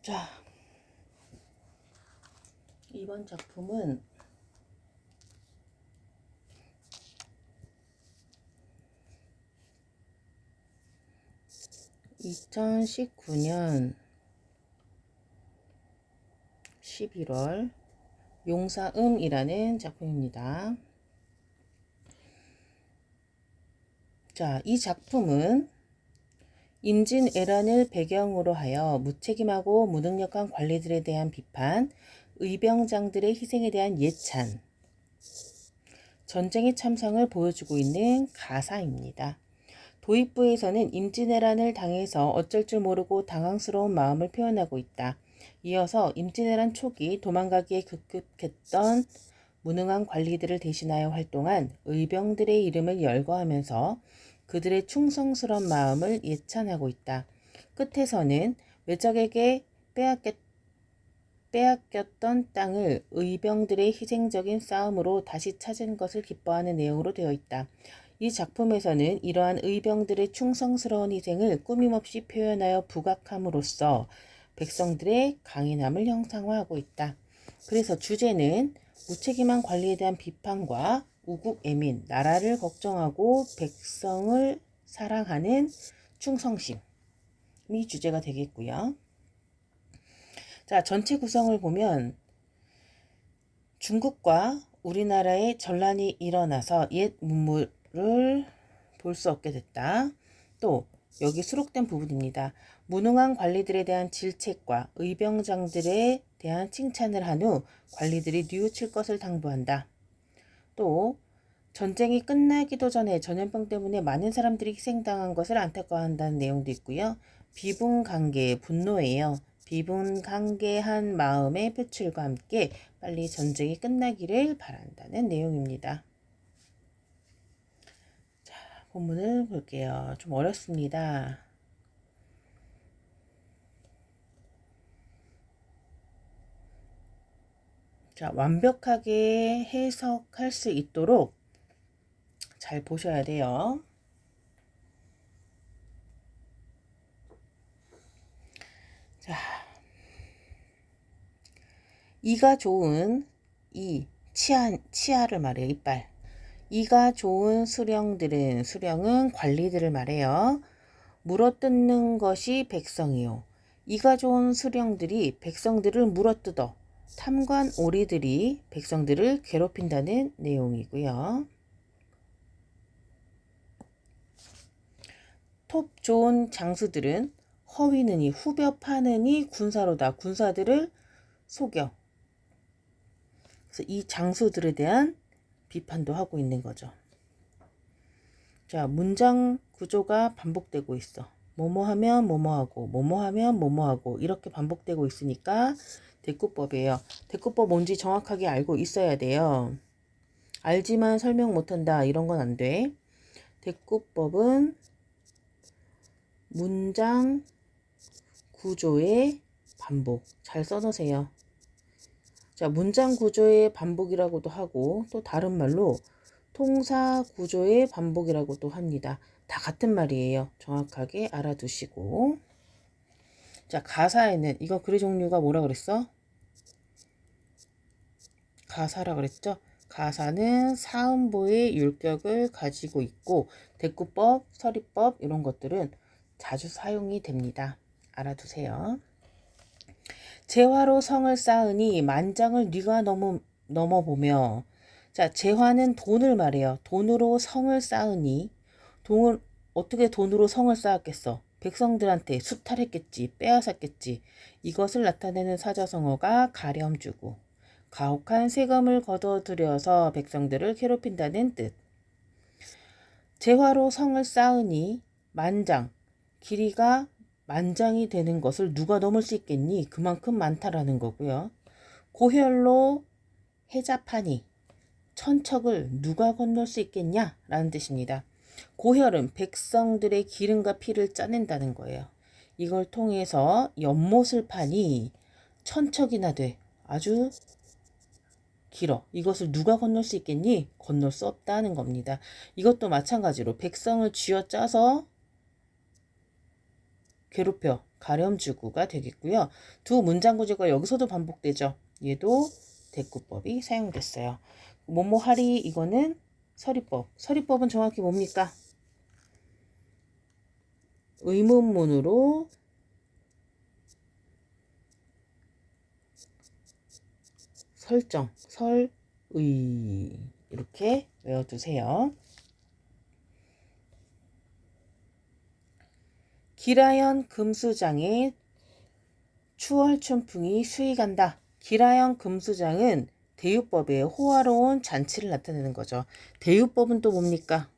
자, 이번 작품은 2019년 11월 용사음이라는 작품입니다. 자, 이 작품은 임진왜란을 배경으로 하여 무책임하고 무능력한 관리들에 대한 비판, 의병장들의 희생에 대한 예찬, 전쟁의 참상을 보여주고 있는 가사입니다. 도입부에서는 임진왜란을 당해서 어쩔 줄 모르고 당황스러운 마음을 표현하고 있다. 이어서 임진왜란 초기 도망가기에 급급했던 무능한 관리들을 대신하여 활동한 의병들의 이름을 열거하면서 그들의 충성스러운 마음을 예찬하고 있다. 끝에서는 외적에게 빼앗겼던 땅을 의병들의 희생적인 싸움으로 다시 찾은 것을 기뻐하는 내용으로 되어 있다. 이 작품에서는 이러한 의병들의 충성스러운 희생을 꾸밈없이 표현하여 부각함으로써 백성들의 강인함을 형상화하고 있다. 그래서 주제는 무책임한 관리에 대한 비판과 우국애민, 나라를 걱정하고 백성을 사랑하는 충성심이 주제가 되겠고요. 자, 전체 구성을 보면 중국과 우리나라의 전란이 일어나서 옛 문물을 볼 수 없게 됐다. 또 여기 수록된 부분입니다. 무능한 관리들에 대한 질책과 의병장들에 대한 칭찬을 한 후 관리들이 뉘우칠 것을 당부한다. 또 전쟁이 끝나기도 전에 전염병 때문에 많은 사람들이 희생당한 것을 안타까워한다는 내용도 있고요. 비분간계의 분노예요. 비분간계한 마음의 표출과 함께 빨리 전쟁이 끝나기를 바란다는 내용입니다. 자, 본문을 볼게요. 좀 어렵습니다. 자, 완벽하게 해석할 수 있도록 잘 보셔야 돼요. 자, 이가 좋은 치아를 말해요. 이빨. 이가 좋은 수령은 관리들을 말해요. 물어뜯는 것이 백성이요. 이가 좋은 수령들이 백성들을 물어뜯어 탐관 오리들이 백성들을 괴롭힌다는 내용이고요. 톱 좋은 장수들은 허위느니 후벼 파느니 군사로다. 군사들을 속여. 그래서 이 장수들에 대한 비판도 하고 있는 거죠. 자, 문장 구조가 반복되고 있어. 뭐뭐 하면 뭐뭐 하고 뭐뭐 하면 뭐뭐 하고 이렇게 반복되고 있으니까 대꾸법이에요. 대꾸법 뭔지 정확하게 알고 있어야 돼요. 알지만 설명 못한다 이런 건 안 돼. 대꾸법은 문장 구조의 반복. 잘 써놓으세요. 자, 문장 구조의 반복이라고도 하고 또 다른 말로 통사 구조의 반복이라고도 합니다. 다 같은 말이에요. 정확하게 알아두시고. 자, 가사에는 이거 글의 종류가 뭐라 그랬어? 가사라 그랬죠? 가사는 사음보의 율격을 가지고 있고 대꾸법, 서리법 이런 것들은 자주 사용이 됩니다. 알아두세요. 재화로 성을 쌓으니 만장을 네가 넘어보며. 자, 재화는 돈을 말해요. 돈으로 성을 쌓으니 어떻게 돈으로 성을 쌓았겠어? 백성들한테 수탈했겠지, 빼앗았겠지. 이것을 나타내는 사자성어가 가렴주고 가혹한 세금을 거둬들여서 백성들을 괴롭힌다는 뜻. 재화로 성을 쌓으니 만장, 길이가 만장이 되는 것을 누가 넘을 수 있겠니? 그만큼 많다라는 거고요. 고혈로 해잡하니 천척을 누가 건널 수 있겠냐? 라는 뜻입니다. 고혈은 백성들의 기름과 피를 짜낸다는 거예요. 이걸 통해서 연못을 파니 천척이나 돼. 아주 길어. 이것을 누가 건널 수 있겠니? 건널 수 없다는 겁니다. 이것도 마찬가지로 백성을 쥐어짜서 괴롭혀. 가렴주구가 되겠고요. 두 문장구조가 여기서도 반복되죠. 얘도 대꾸법이 사용됐어요. 뭐뭐하리 이거는 서리법. 서리법은 정확히 뭡니까? 의문문으로 설정, 설의 이렇게 외워두세요. 기라연 금수장에 추월춘풍이 수익한다. 기라연 금수장은 대유법의 호화로운 잔치를 나타내는 거죠. 대유법은 또 뭡니까?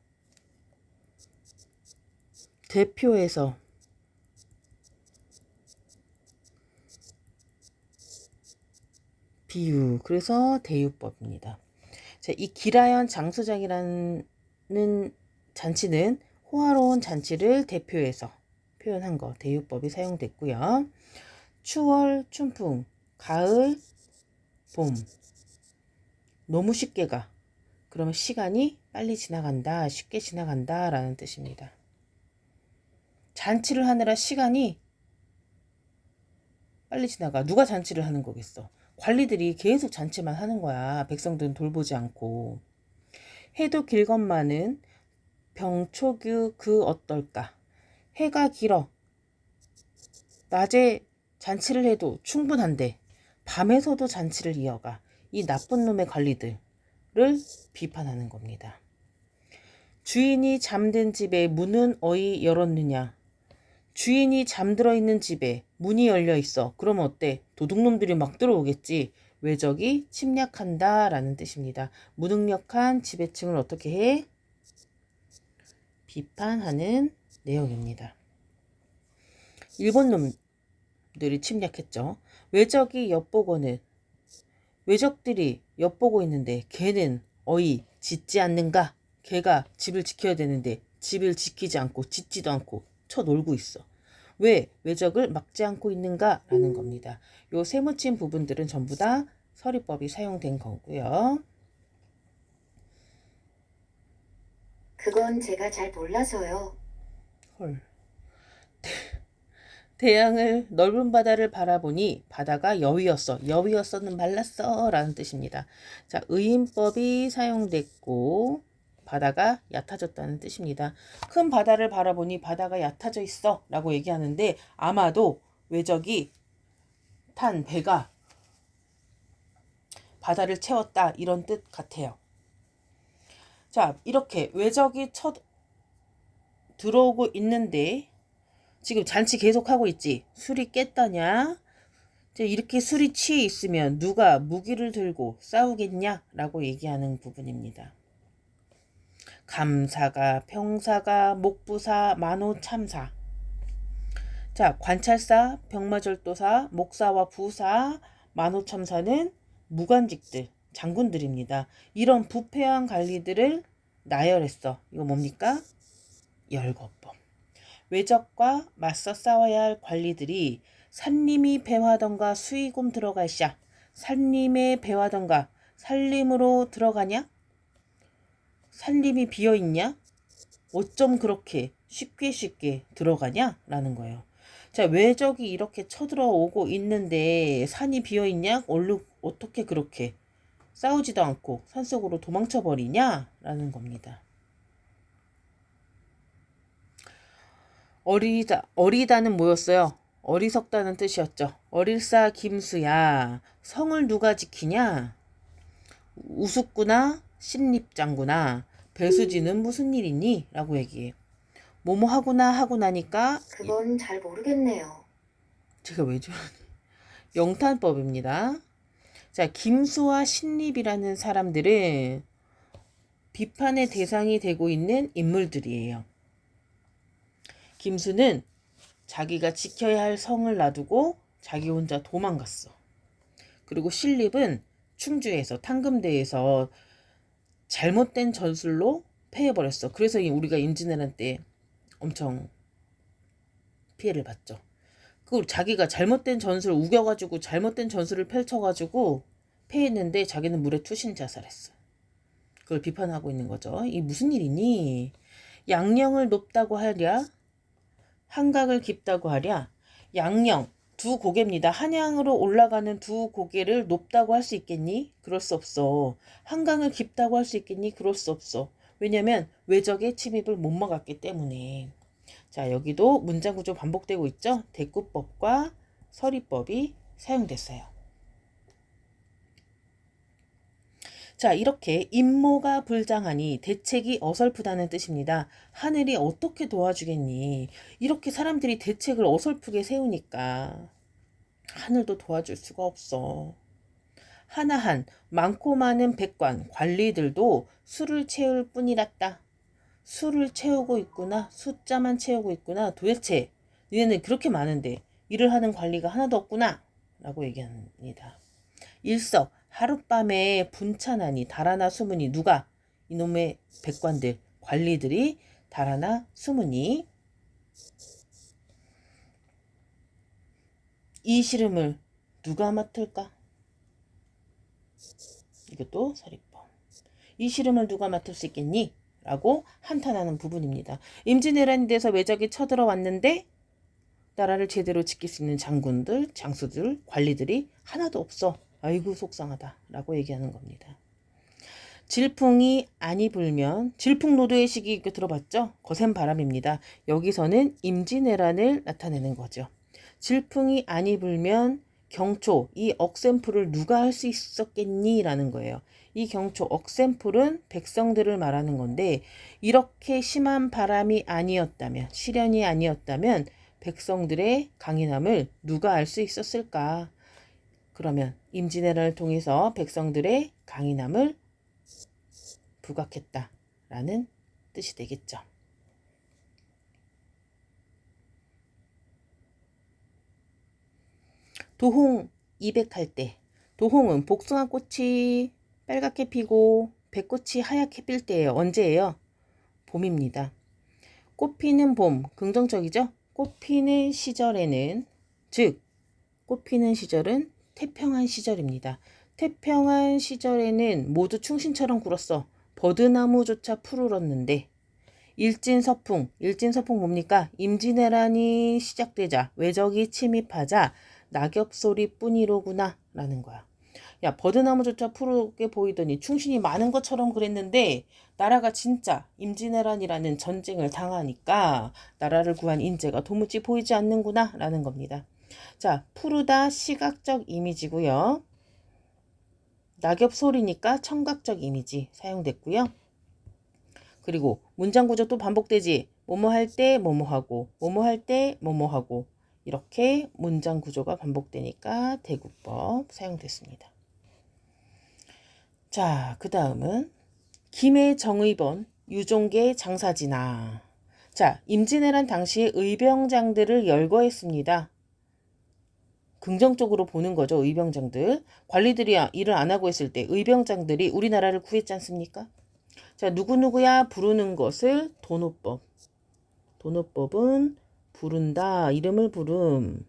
대표에서 비유. 그래서 대유법입니다. 자, 이 기라연 장수장이라는 잔치는 호화로운 잔치를 대표해서 표현한 거 대유법이 사용됐고요. 추월, 춘풍, 가을, 봄. 너무 쉽게 가. 그러면 시간이 빨리 지나간다, 쉽게 지나간다 라는 뜻입니다. 잔치를 하느라 시간이 빨리 지나가. 누가 잔치를 하는 거겠어. 관리들이 계속 잔치만 하는 거야. 백성들은 돌보지 않고. 해도 길건만은 병초규 그 어떨까. 해가 길어. 낮에 잔치를 해도 충분한데 밤에서도 잔치를 이어가. 이 나쁜 놈의 관리들을 비판하는 겁니다. 주인이 잠든 집에 문은 어이 열었느냐. 주인이 잠들어 있는 집에 문이 열려 있어. 그러면 어때? 도둑놈들이 막 들어오겠지. 외적이 침략한다 라는 뜻입니다. 무능력한 지배층을 어떻게 해? 비판하는 내용입니다. 일본 놈들이 침략했죠. 외적이 엿보고는 외적들이 엿보고 있는데 걔는 어이 짖지 않는가? 걔가 집을 지켜야 되는데 집을 지키지 않고 짖지도 않고 쳐놀고 있어. 왜 외적을 막지 않고 있는가? 라는 겁니다. 요 세무침 부분들은 전부 다 서리법이 사용된 거고요. 그건 제가 잘 몰라서요. 헐. 대양을 넓은 바다를 바라보니 바다가 여위였어. 여위였어는 말랐어 라는 뜻입니다. 자, 의인법이 사용됐고 바다가 얕아졌다는 뜻입니다. 큰 바다를 바라보니 바다가 얕아져 있어 라고 얘기하는데 아마도 외적이 탄 배가 바다를 채웠다 이런 뜻 같아요. 자, 이렇게 외적이 들어오고 있는데 지금 잔치 계속하고 있지. 술이 깼다냐? 이렇게 술이 취해 있으면 누가 무기를 들고 싸우겠냐? 라고 얘기하는 부분입니다. 감사가, 평사가, 목부사, 만호참사. 자, 관찰사, 병마절도사, 목사와 부사, 만호참사는 무관직들, 장군들입니다. 이런 부패한 관리들을 나열했어. 이거 뭡니까? 열거법. 외적과 맞서 싸워야 할 관리들이 산림이 배화던가 수의곰 들어갈샤. 산림에 배화던가 산림으로 들어가냐? 산림이 비어있냐? 어쩜 그렇게 쉽게 들어가냐? 라는 거예요. 자, 외적이 이렇게 쳐들어오고 있는데 산이 비어있냐? 어떻게 그렇게 싸우지도 않고 산속으로 도망쳐버리냐? 라는 겁니다. 어리다는 뭐였어요? 어리석다는 뜻이었죠. 어릴사 김수야. 성을 누가 지키냐? 우습구나 신립장구나 배수지는 무슨 일이니? 라고 얘기해. 뭐뭐 하구나 하고 나니까 그건 잘 모르겠네요. 제가 왜 저러니? 영탄법입니다. 자, 김수와 신립이라는 사람들은 비판의 대상이 되고 있는 인물들이에요. 김수는 자기가 지켜야 할 성을 놔두고 자기 혼자 도망갔어. 그리고 신립은 충주에서 탕금대에서 잘못된 전술로 패해버렸어. 그래서 우리가 임진왜란 때 엄청 피해를 봤죠. 그 자기가 잘못된 전술을 우겨가지고 잘못된 전술을 펼쳐가지고 패했는데 자기는 물에 투신 자살했어. 그걸 비판하고 있는 거죠. 이 무슨 일이니? 양령을 높다고 하랴? 한각을 깊다고 하랴? 양령 두 고개입니다. 한양으로 올라가는 두 고개를 높다고 할 수 있겠니? 그럴 수 없어. 한강을 깊다고 할 수 있겠니? 그럴 수 없어. 왜냐면 외적의 침입을 못 막았기 때문에. 자, 여기도 문장 구조 반복되고 있죠? 대구법과 서리법이 사용됐어요. 자, 이렇게 임모가 불장하니 대책이 어설프다는 뜻입니다. 하늘이 어떻게 도와주겠니? 이렇게 사람들이 대책을 어설프게 세우니까 하늘도 도와줄 수가 없어. 하나한 많고 많은 백관, 관리들도 술을 채울 뿐이랐다. 술을 채우고 있구나. 숫자만 채우고 있구나. 도대체 얘는 그렇게 많은데 일을 하는 관리가 하나도 없구나. 라고 얘기합니다. 일석 하룻밤에 분찬하니 달아나 수문이 누가? 이놈의 백관들, 관리들이 달아나 수문이 이 시름을 누가 맡을까? 이것도 서리법. 이 시름을 누가 맡을 수 있겠니? 라고 한탄하는 부분입니다. 임진왜란이 돼서 외적이 쳐들어왔는데 나라를 제대로 지킬 수 있는 장군들, 장수들, 관리들이 하나도 없어. 아이고 속상하다 라고 얘기하는 겁니다. 질풍이 아니 불면 질풍노도의 시기 이렇게 들어봤죠? 거센 바람입니다. 여기서는 임진왜란을 나타내는 거죠. 질풍이 아니 불면 경초, 이 억센풀을 누가 할 수 있었겠니? 라는 거예요. 이 경초, 억센풀은 백성들을 말하는 건데 이렇게 심한 바람이 아니었다면, 시련이 아니었다면 백성들의 강인함을 누가 알 수 있었을까? 그러면 임진왜란을 통해서 백성들의 강인함을 부각했다라는 뜻이 되겠죠. 도홍 200할 때, 도홍은 복숭아 꽃이 빨갛게 피고 배꽃이 하얗게 필 때예요. 언제예요? 봄입니다. 꽃 피는 봄, 긍정적이죠? 꽃 피는 시절에는, 즉 꽃 피는 시절은 태평한 시절입니다. 태평한 시절에는 모두 충신처럼 굴었어. 버드나무조차 푸르렀는데 일진서풍 뭡니까? 임진왜란이 시작되자 외적이 침입하자 낙엽소리뿐이로구나 라는 거야. 야, 버드나무조차 푸르게 보이더니 충신이 많은 것처럼 그랬는데 나라가 진짜 임진왜란이라는 전쟁을 당하니까 나라를 구한 인재가 도무지 보이지 않는구나 라는 겁니다. 자, 푸르다 시각적 이미지고요. 낙엽소리니까 청각적 이미지 사용됐고요. 그리고 문장 구조 또 반복되지. 뭐뭐 할 때 뭐뭐 하고 뭐뭐 할 때 뭐뭐 하고 이렇게 문장 구조가 반복되니까 대구법 사용됐습니다. 자, 그 다음은 김해 정의번 유종계 장사지나. 자, 임진왜란 당시에 의병장들을 열거했습니다. 긍정적으로 보는 거죠. 의병장들. 관리들이 일을 안 하고 있을 때 의병장들이 우리나라를 구했지 않습니까? 자, 누구누구야 부르는 것을 도노법. 도노법은 부른다. 이름을 부름.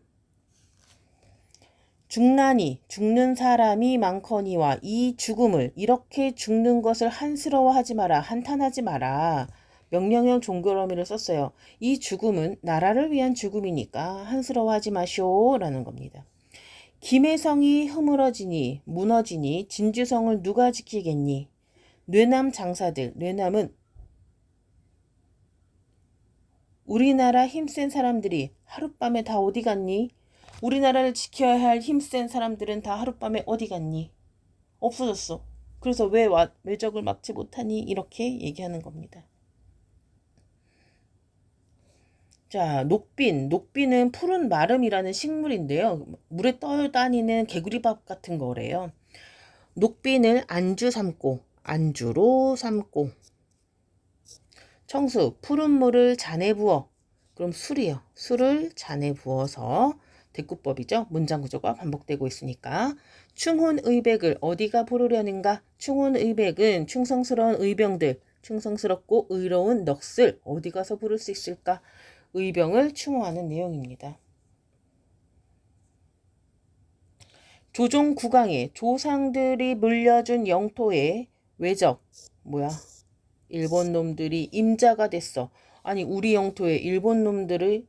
죽나니 죽는 사람이 많거니와 이 죽음을 이렇게 죽는 것을 한스러워하지 마라. 한탄하지 마라. 명령형 종결 어미를 썼어요. 이 죽음은 나라를 위한 죽음이니까 한스러워하지 마시오 라는 겁니다. 김해성이 허물어지니 무너지니 진주성을 누가 지키겠니? 뇌남 장사들. 뇌남은 우리나라 힘센 사람들이 하룻밤에 다 어디 갔니? 우리나라를 지켜야 할 힘센 사람들은 다 하룻밤에 어디 갔니? 없어졌어. 그래서 왜 외적을 막지 못하니? 이렇게 얘기하는 겁니다. 자, 녹빈은 푸른 마름이라는 식물인데요. 물에 떠다니는 개구리밥 같은 거래요. 녹빈을 안주로 삼고 청수, 푸른 물을 잔에 부어. 그럼 술이요. 술을 잔에 부어서 대꾸법이죠. 문장 구조가 반복되고 있으니까. 충혼의백을 어디가 부르려는가? 충혼의백은 충성스러운 의병들, 충성스럽고 의로운 넋을 어디 가서 부를 수 있을까? 의병을 추모하는 내용입니다. 조종 국왕의 조상들이 물려준 영토에 외적, 일본 놈들이 임자가 됐어. 아니, 우리 영토에 일본 놈들을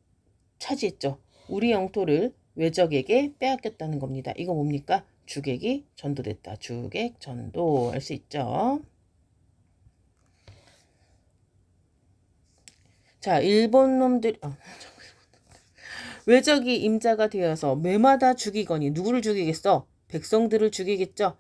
차지했죠. 우리 영토를 외적에게 빼앗겼다는 겁니다. 이거 뭡니까? 주객이 전도됐다. 주객 전도 알 수 있죠. 자, 일본 놈들 외적이 임자가 되어서 매마다 죽이거니 누구를 죽이겠어? 백성들을 죽이겠죠.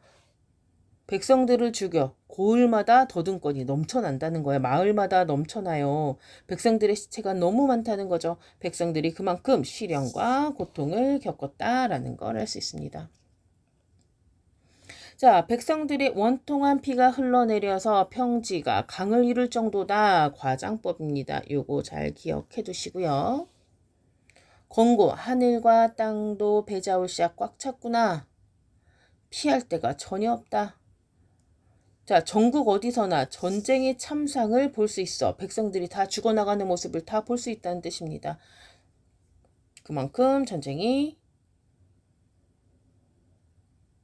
백성들을 죽여 고을마다 더듬거니 넘쳐난다는 거야. 마을마다 넘쳐나요. 백성들의 시체가 너무 많다는 거죠. 백성들이 그만큼 시련과 고통을 겪었다라는 걸 알 수 있습니다. 자, 백성들의 원통한 피가 흘러내려서 평지가 강을 이룰 정도다. 과장법입니다. 요거 잘 기억해 두시고요. 권고, 하늘과 땅도 배자울씨앗 꽉 찼구나. 피할 데가 전혀 없다. 자, 전국 어디서나 전쟁의 참상을 볼 수 있어. 백성들이 다 죽어나가는 모습을 다 볼 수 있다는 뜻입니다. 그만큼 전쟁이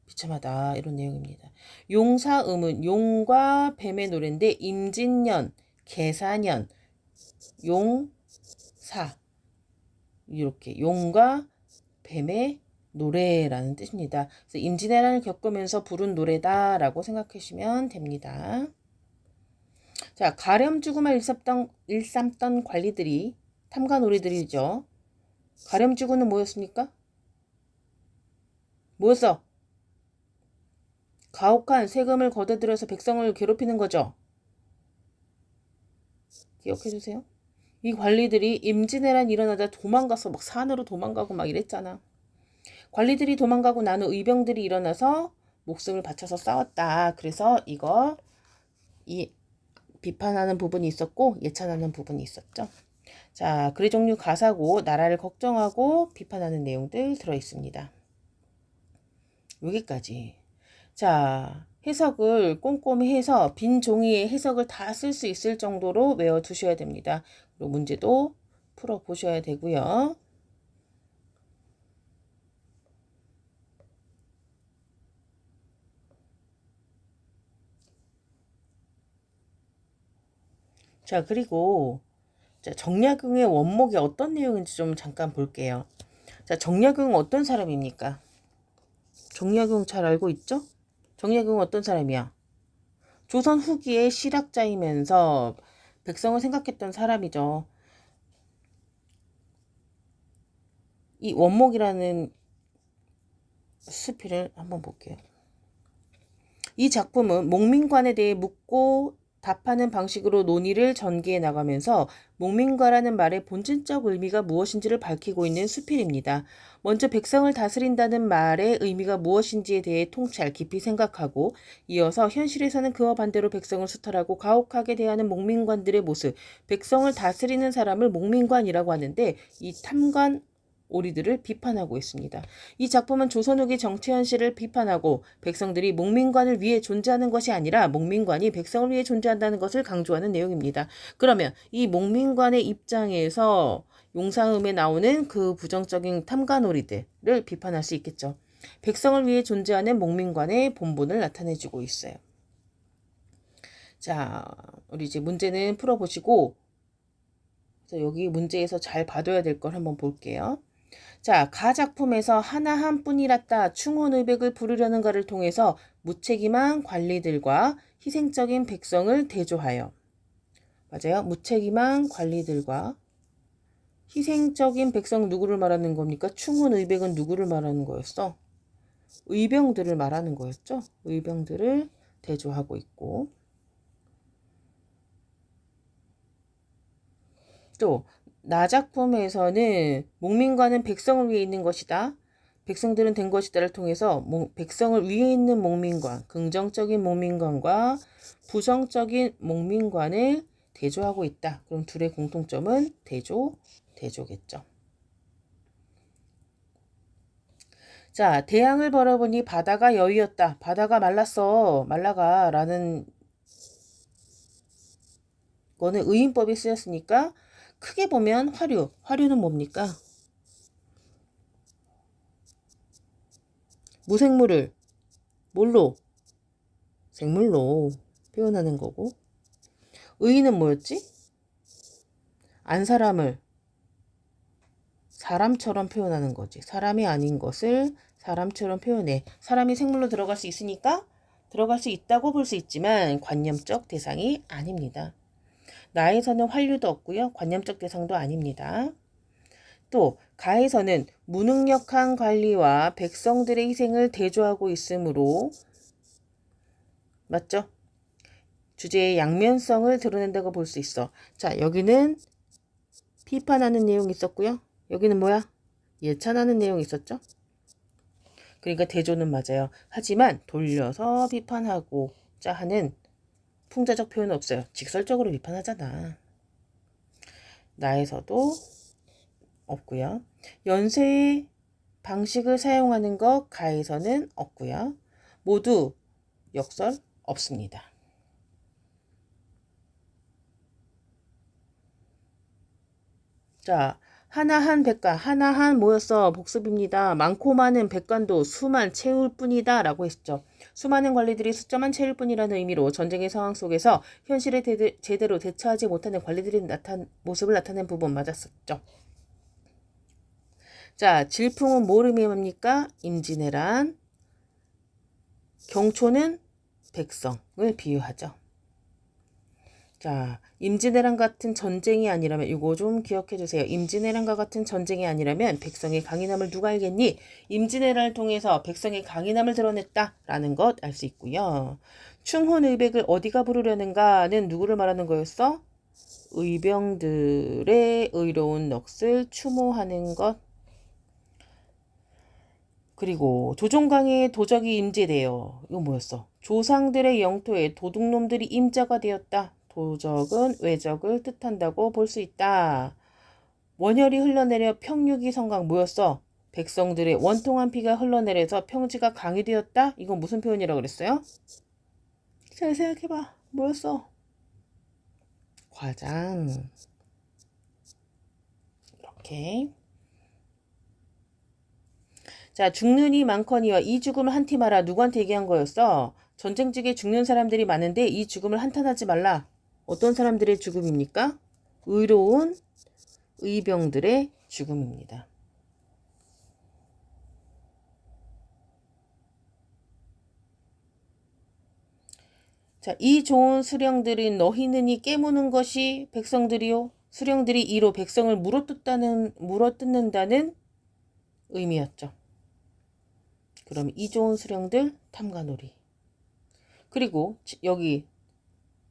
비참하다. 이런 내용입니다. 용사음은 용과 뱀의 노래인데 임진년, 계사년, 용사 이렇게 용과 뱀의 노래라는 뜻입니다. 그래서 임진왜란을 겪으면서 부른 노래다라고 생각하시면 됩니다. 자, 가렴 죽음을 일삼던 관리들이 탐관오리들이죠. 가렴 죽음은 뭐였습니까? 뭐였어? 가혹한 세금을 거둬들여서 백성을 괴롭히는 거죠. 기억해주세요. 이 관리들이 임진왜란 일어나자 도망가서 막 산으로 도망가고 막 이랬잖아. 관리들이 도망가고 나는 의병들이 일어나서 목숨을 바쳐서 싸웠다. 그래서 이 비판하는 부분이 있었고 예찬하는 부분이 있었죠. 자, 글의 종류 가사고 나라를 걱정하고 비판하는 내용들 들어있습니다. 여기까지. 자, 해석을 꼼꼼히 해서 빈 종이에 해석을 다 쓸 수 있을 정도로 외워두셔야 됩니다. 그리고 문제도 풀어보셔야 되고요. 자, 그리고 정약용의 원목이 어떤 내용인지 좀 잠깐 볼게요. 자, 정약용은 어떤 사람입니까? 정약용 잘 알고 있죠? 정약용은 어떤 사람이야? 조선 후기의 실학자이면서 백성을 생각했던 사람이죠. 이 원목이라는 수필을 한번 볼게요. 이 작품은 목민관에 대해 묻고 답하는 방식으로 논의를 전개해 나가면서 목민과라는 말의 본질적 의미가 무엇인지를 밝히고 있는 수필입니다. 먼저 백성을 다스린다는 말의 의미가 무엇인지에 대해 통찰 깊이 생각하고 이어서 현실에서는 그와 반대로 백성을 수탈하고 가혹하게 대하는 목민관들의 모습, 백성을 다스리는 사람을 목민관이라고 하는데 이 탐관 오리들을 비판하고 있습니다. 이 작품은 조선 후기 정치 현실을 비판하고 백성들이 목민관을 위해 존재하는 것이 아니라 목민관이 백성을 위해 존재한다는 것을 강조하는 내용입니다. 그러면 이 목민관의 입장에서 용사음에 나오는 그 부정적인 탐관오리들을 비판할 수 있겠죠. 백성을 위해 존재하는 목민관의 본분을 나타내주고 있어요. 자, 우리 이제 문제는 풀어보시고 여기 문제에서 잘 봐둬야 될 걸 한번 볼게요. 자, 가 작품에서 하나 한 뿐이랐다 충혼의백을 부르려는가를 통해서 무책임한 관리들과 희생적인 백성을 대조하여 맞아요. 무책임한 관리들과 희생적인 백성 누구를 말하는 겁니까? 충혼의백은 누구를 말하는 거였어? 의병들을 말하는 거였죠. 의병들을 대조하고 있고 또 나 작품에서는 목민관은 백성을 위해 있는 것이다. 백성들은 된 것이다를 통해서 백성을 위해 있는 목민관, 긍정적인 목민관과 부정적인 목민관을 대조하고 있다. 그럼 둘의 공통점은 대조겠죠. 자, 대양을 바라보니 바다가 여위였다. 바다가 말랐어. 말라가 라는 거는 의인법이 쓰였으니까 크게 보면 화류는 뭡니까? 무생물을 뭘로? 생물로 표현하는 거고 의인은 뭐였지? 안 사람을 사람처럼 표현하는 거지. 사람이 아닌 것을 사람처럼 표현해. 사람이 생물로 들어갈 수 있으니까 들어갈 수 있다고 볼 수 있지만 관념적 대상이 아닙니다. 나에서는 환류도 없고요. 관념적 대상도 아닙니다. 또 가에서는 무능력한 관리와 백성들의 희생을 대조하고 있으므로 맞죠? 주제의 양면성을 드러낸다고 볼 수 있어. 자, 여기는 비판하는 내용이 있었고요. 여기는 뭐야? 예찬하는 내용이 있었죠? 그러니까 대조는 맞아요. 하지만 돌려서 비판하고자 하는 풍자적 표현은 없어요. 직설적으로 비판하잖아. 나에서도 없고요. 연쇄의 방식을 사용하는 것 가에서는 없고요. 모두 역설 없습니다. 자, 하나한 백관, 하나한 뭐였어? 복습입니다. 많고 많은 백관도 수만 채울 뿐이다 라고 했죠. 수많은 관리들이 숫자만 채울 뿐이라는 의미로 전쟁의 상황 속에서 현실에 제대로 대처하지 못하는 관리들의 모습을 나타낸 부분 맞았었죠. 자, 질풍은 뭘 의미합니까? 임진왜란. 경초는 백성을 비유하죠. 자, 임진왜란 같은 전쟁이 아니라면 이거 좀 기억해 주세요. 임진왜란과 같은 전쟁이 아니라면 백성의 강인함을 누가 알겠니? 임진왜란을 통해서 백성의 강인함을 드러냈다라는 것 알 수 있고요. 충혼의백을 어디가 부르려는가는 누구를 말하는 거였어? 의병들의 의로운 넋을 추모하는 것. 그리고 조종강의 도적이 임제되어 이거 뭐였어? 조상들의 영토에 도둑놈들이 임자가 되었다. 도적은 외적을 뜻한다고 볼 수 있다. 원혈이 흘러내려 평육이 성강 뭐였어? 백성들의 원통한 피가 흘러내려서 평지가 강이 되었다. 이건 무슨 표현이라고 그랬어요? 잘 생각해봐. 뭐였어? 과장. 이렇게. 자, 죽는 이 많거니와 이 죽음을 한티마라. 누구한테 얘기한 거였어? 전쟁 중에 죽는 사람들이 많은데 이 죽음을 한탄하지 말라. 어떤 사람들의 죽음입니까? 의로운 의병들의 죽음입니다. 자, 이 좋은 수령들은 너희는이 깨무는 것이 백성들이요. 수령들이 이로 백성을 물어뜯는다는 의미였죠. 그럼 이 좋은 수령들 탐관오리. 그리고 여기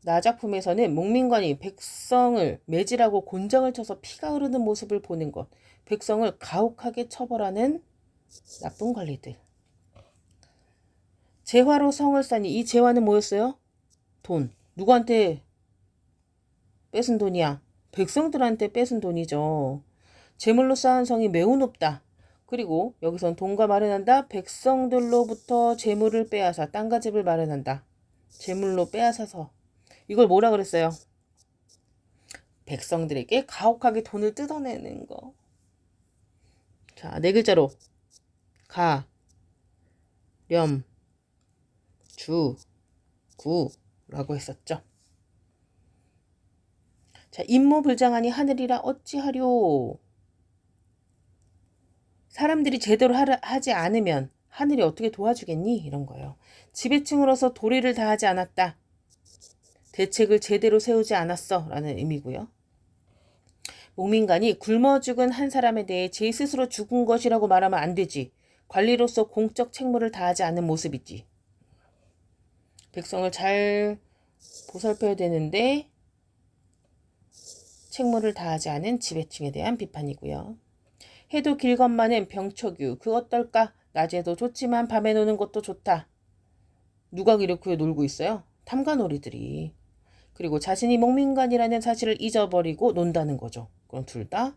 나 작품에서는 목민관이 백성을 매질하고 곤장을 쳐서 피가 흐르는 모습을 보는 것. 백성을 가혹하게 처벌하는 나쁜 관리들. 재화로 성을 쌓니. 이 재화는 뭐였어요? 돈. 누구한테 뺏은 돈이야? 백성들한테 뺏은 돈이죠. 재물로 쌓은 성이 매우 높다. 그리고 여기선 돈과 마련한다. 백성들로부터 재물을 빼앗아 땅과 집을 마련한다. 재물로 빼앗아서. 이걸 뭐라 그랬어요? 백성들에게 가혹하게 돈을 뜯어내는 거. 자, 네 글자로 가, 렴, 주, 구라고 했었죠. 자, 임모불장하니 하늘이라 어찌하려. 사람들이 제대로 하지 않으면 하늘이 어떻게 도와주겠니? 이런 거예요. 지배층으로서 도리를 다하지 않았다. 대책을 제대로 세우지 않았어 라는 의미고요. 목민관이 굶어 죽은 한 사람에 대해 제 스스로 죽은 것이라고 말하면 안 되지. 관리로서 공적 책무를 다하지 않은 모습이지. 백성을 잘 보살펴야 되는데 책무를 다하지 않은 지배층에 대한 비판이고요. 해도 길건만은 병초규 그 어떨까? 낮에도 좋지만 밤에 노는 것도 좋다. 누가 이렇게 놀고 있어요? 탐관오리들이. 그리고 자신이 목민관이라는 사실을 잊어버리고 논다는 거죠. 그럼 둘 다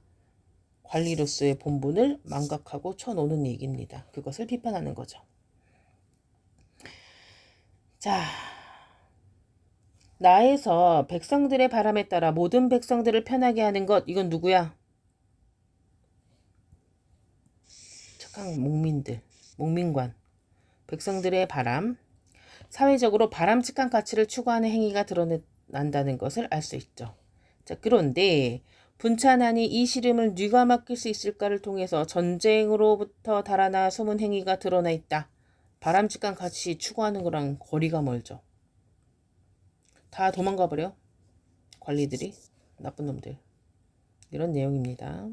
관리로서의 본분을 망각하고 쳐노는 얘기입니다. 그것을 비판하는 거죠. 자, 나에서 백성들의 바람에 따라 모든 백성들을 편하게 하는 것. 이건 누구야? 착한 목민들, 목민관. 백성들의 바람. 사회적으로 바람직한 가치를 추구하는 행위가 드러난다는 것을 알 수 있죠. 자, 그런데 분찬하니 이 시름을 네가 맡길 수 있을까를 통해서 전쟁으로부터 달아나 숨은 행위가 드러나 있다. 바람직한 가치 추구하는 거랑 거리가 멀죠. 다 도망가 버려. 관리들이. 나쁜 놈들. 이런 내용입니다.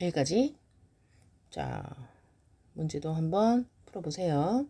여기까지. 자, 문제도 한번 풀어보세요.